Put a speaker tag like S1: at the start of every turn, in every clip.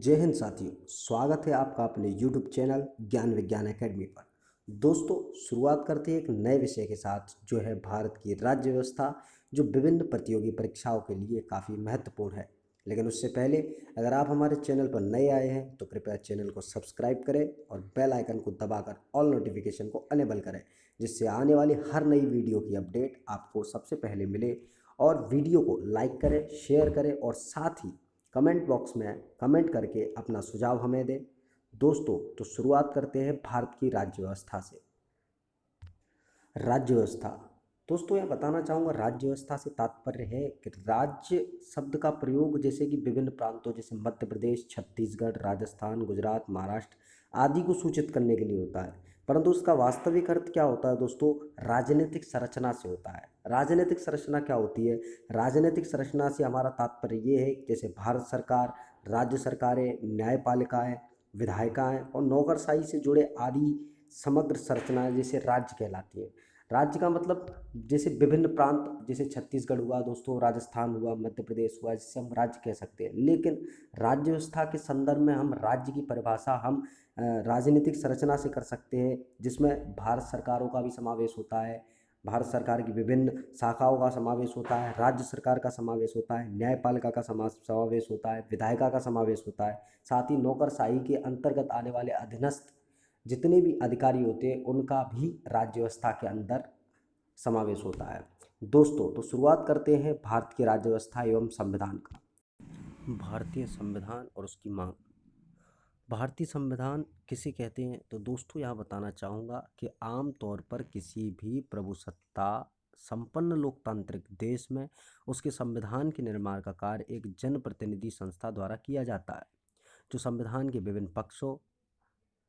S1: जय हिंद साथियों, स्वागत है आपका अपने YouTube चैनल ज्ञान विज्ञान एकेडमी पर। दोस्तों, शुरुआत करते हैं एक नए विषय के साथ जो है भारत की राज्य व्यवस्था, जो विभिन्न प्रतियोगी परीक्षाओं के लिए काफ़ी महत्वपूर्ण है। लेकिन उससे पहले अगर आप हमारे चैनल पर नए आए हैं तो कृपया चैनल को सब्सक्राइब करें और बेल आइकन को दबाकर ऑल नोटिफिकेशन को अनेबल करें, जिससे आने वाली हर नई वीडियो की अपडेट आपको सबसे पहले मिले। और वीडियो को लाइक करें, शेयर करें और साथ ही कमेंट बॉक्स में कमेंट करके अपना सुझाव हमें दें। दोस्तों, तो शुरुआत करते हैं भारत की राज्य व्यवस्था से। राज्य व्यवस्था, दोस्तों यह बताना चाहूँगा, राज्य व्यवस्था से तात्पर्य है कि राज्य शब्द का प्रयोग जैसे कि विभिन्न प्रांतों जैसे मध्य प्रदेश, छत्तीसगढ़, राजस्थान, गुजरात, महाराष्ट्र आदि को सूचित करने के लिए होता है। परंतु उसका वास्तविक अर्थ क्या होता है दोस्तों? राजनीतिक संरचना से होता है। राजनीतिक संरचना क्या होती है? राजनीतिक संरचना से हमारा तात्पर्य ये है कि जैसे भारत सरकार, राज्य सरकारें, न्यायपालिकाएं, विधायिकाएं और नौकरशाही से जुड़े आदि समग्र संरचनाएं जैसे राज्य कहलाती है। राज्य का मतलब जैसे विभिन्न प्रांत, जैसे छत्तीसगढ़ हुआ दोस्तों, राजस्थान हुआ, मध्य प्रदेश हुआ, जिसे हम राज्य कह सकते हैं। लेकिन राज्य व्यवस्था के संदर्भ में हम राज्य की परिभाषा हम राजनीतिक संरचना से कर सकते हैं, जिसमें भारत सरकारों का भी समावेश होता है, भारत सरकार की विभिन्न शाखाओं का समावेश होता है, राज्य सरकार का समावेश होता है, न्यायपालिका का समावेश होता है, विधायिका का समावेश होता है। साथ ही नौकरशाही के अंतर्गत आने वाले अधीनस्थ जितने भी अधिकारी होते हैं उनका भी राज्य व्यवस्था के अंदर समावेश होता है। दोस्तों, तो शुरुआत करते हैं भारत की राज्य व्यवस्था एवं संविधान का। भारतीय संविधान और उसकी मांग। भारतीय संविधान किसे कहते हैं? तो दोस्तों यहाँ बताना चाहूँगा कि आम तौर पर किसी भी प्रभुसत्ता संपन्न लोकतांत्रिक देश में उसके संविधान के निर्माण का कार्य एक जनप्रतिनिधि संस्था द्वारा किया जाता है, जो संविधान के विभिन्न पक्षों,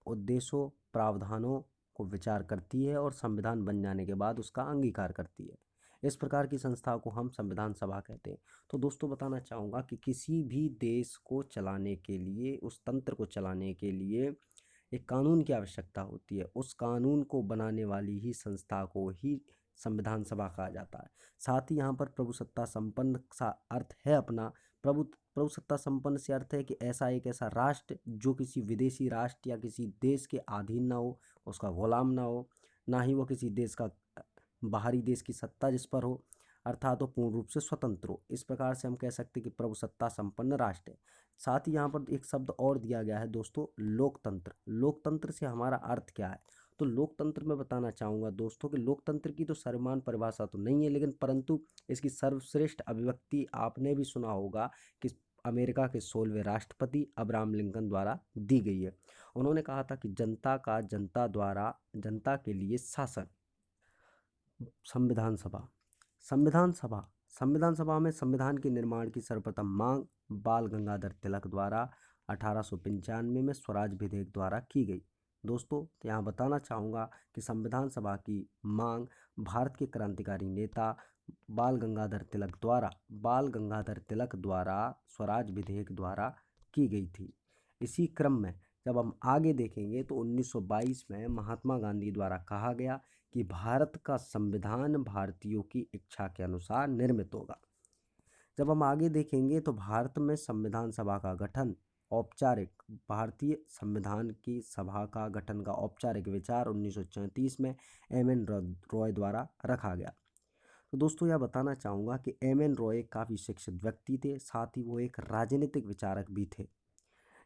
S1: उद्देश्यों, प्रावधानों को विचार करती है और संविधान बन जाने के बाद उसका अंगीकार करती है। इस प्रकार की संस्था को हम संविधान सभा कहते हैं। तो दोस्तों बताना चाहूँगा कि किसी भी देश को चलाने के लिए, उस तंत्र को चलाने के लिए एक कानून की आवश्यकता होती है। उस कानून को बनाने वाली ही संस्था को ही संविधान सभा कहा जाता है। साथ ही यहाँ पर प्रभुसत्ता संपन्न सा अर्थ है अपना। प्रभुसत्ता संपन्न से अर्थ है कि एक ऐसा राष्ट्र जो किसी विदेशी राष्ट्र या किसी देश के अधीन ना हो, उसका गुलाम ना हो, ना ही वो किसी देश का बाहरी देश की सत्ता जिस पर हो, अर्थात वो पूर्ण रूप से स्वतंत्र हो। इस प्रकार से हम कह सकते हैं कि प्रभुसत्ता संपन्न राष्ट्र है। साथ ही यहाँ पर एक शब्द और दिया गया है दोस्तों, लोकतंत्र। लोकतंत्र से हमारा अर्थ क्या है? तो लोकतंत्र में बताना चाहूँगा दोस्तों कि लोकतंत्र की तो सर्वमान्य परिभाषा तो नहीं है, लेकिन परंतु इसकी सर्वश्रेष्ठ अभिव्यक्ति आपने भी सुना होगा कि अमेरिका के 16वें राष्ट्रपति अब्राहम लिंकन द्वारा दी गई है। उन्होंने कहा था कि जनता का जनता द्वारा जनता के लिए शासन। संविधान सभा। संविधान सभा संविधान सभा में संविधान के निर्माण की सर्वप्रथम मांग बाल गंगाधर तिलक द्वारा 1895 में स्वराज विधेयक द्वारा की गई। दोस्तों, यहाँ बताना चाहूँगा कि संविधान सभा की मांग भारत के क्रांतिकारी नेता बाल गंगाधर तिलक द्वारा स्वराज विधेयक द्वारा की गई थी। इसी क्रम में जब हम आगे देखेंगे तो 1922 में महात्मा गांधी द्वारा कहा गया कि भारत का संविधान भारतीयों की इच्छा के अनुसार निर्मित होगा। जब हम आगे देखेंगे तो भारत में संविधान सभा का गठन औपचारिक भारतीय संविधान की सभा का गठन का औपचारिक विचार 1934 में एम.एन. रॉय द्वारा रखा गया। तो दोस्तों यह बताना चाहूँगा कि एम.एन. रॉय काफ़ी शिक्षित व्यक्ति थे, साथ ही वो एक राजनीतिक विचारक भी थे।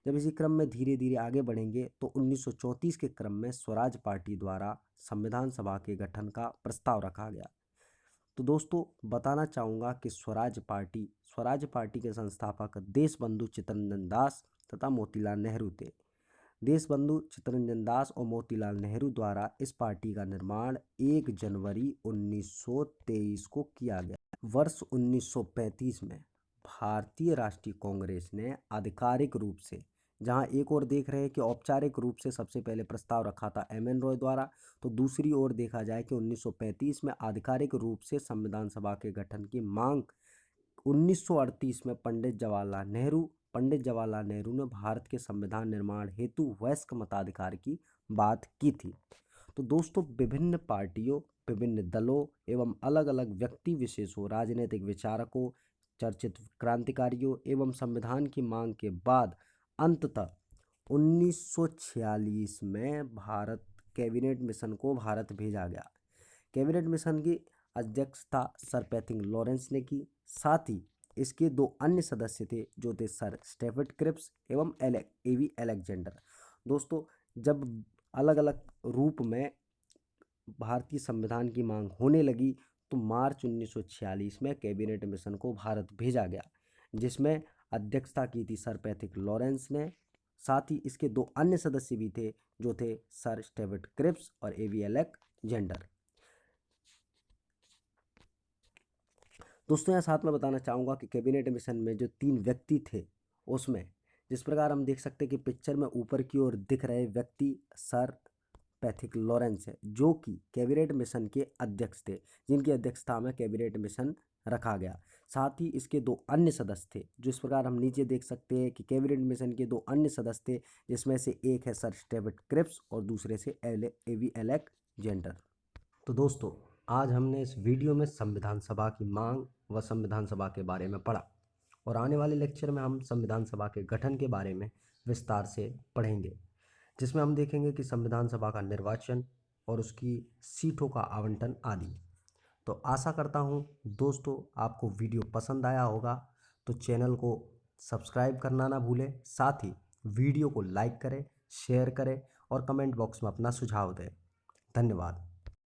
S1: जब इसी क्रम में धीरे धीरे आगे बढ़ेंगे तो 1934 के क्रम में स्वराज पार्टी द्वारा संविधान सभा के गठन का प्रस्ताव रखा गया। तो दोस्तों बताना चाहूँगा कि स्वराज पार्टी के संस्थापक देशबंधु चित्तरंजन दास तथा मोतीलाल नेहरू थे। देशबंधु चित्तरंजन दास और मोतीलाल नेहरू द्वारा इस पार्टी का निर्माण 1 जनवरी 1923 को किया गया। वर्ष 1935 में भारतीय राष्ट्रीय कांग्रेस ने आधिकारिक रूप से, जहां एक ओर देख रहे हैं कि औपचारिक रूप से सबसे पहले प्रस्ताव रखा था एम.एन. रॉय द्वारा, तो दूसरी ओर देखा जाए कि 1935 में आधिकारिक रूप से संविधान सभा के गठन की मांग 1938 में पंडित जवाहरलाल नेहरू ने भारत के संविधान निर्माण हेतु वयस्क मताधिकार की बात की थी। तो दोस्तों विभिन्न पार्टियों, विभिन्न दलों एवं अलग अलग व्यक्ति विशेषों, राजनीतिक विचारकों, चर्चित क्रांतिकारियों एवं संविधान की मांग के बाद अंततः 1946 में भारत कैबिनेट मिशन को भारत भेजा गया। कैबिनेट मिशन की अध्यक्षता सर पैथिक लॉरेंस ने की। साथ ही इसके दो अन्य सदस्य थे जो थे सर स्टेफर्ड क्रिप्स एवं एवी अलेक्जेंडर। दोस्तों, जब अलग अलग रूप में भारतीय संविधान की मांग होने लगी तो मार्च 1946 में कैबिनेट मिशन को भारत भेजा गया, जिसमें अध्यक्षता की थी सर पैथिक लॉरेंस ने। साथ ही इसके दो अन्य सदस्य भी थे जो थे सर स्टेफर्ड क्रिप्स और एवी अलेक्जेंडर। दोस्तों, यहाँ साथ में बताना चाहूँगा कि कैबिनेट मिशन में जो 3 व्यक्ति थे उसमें जिस प्रकार हम देख सकते हैं कि पिक्चर में ऊपर की ओर दिख रहे व्यक्ति सर पैथिक लॉरेंस है, जो कि कैबिनेट मिशन के अध्यक्ष थे, जिनकी अध्यक्षता में कैबिनेट मिशन रखा गया। साथ ही इसके दो अन्य सदस्य थे, जो इस प्रकार हम नीचे देख सकते हैं कि कैबिनेट मिशन के दो अन्य सदस्य थे, जिसमें से एक है सर स्टेफर्ड क्रिप्स और दूसरे से एवी अलेक्जेंडर। तो दोस्तों, आज हमने इस वीडियो में संविधान सभा की मांग व संविधान सभा के बारे में पढ़ा, और आने वाले लेक्चर में हम संविधान सभा के गठन के बारे में विस्तार से पढ़ेंगे, जिसमें हम देखेंगे कि संविधान सभा का निर्वाचन और उसकी सीटों का आवंटन आदि। तो आशा करता हूँ दोस्तों आपको वीडियो पसंद आया होगा, तो चैनल को सब्सक्राइब करना ना भूलें। साथ ही वीडियो को लाइक करें, शेयर करें और कमेंट बॉक्स में अपना सुझाव दें। धन्यवाद।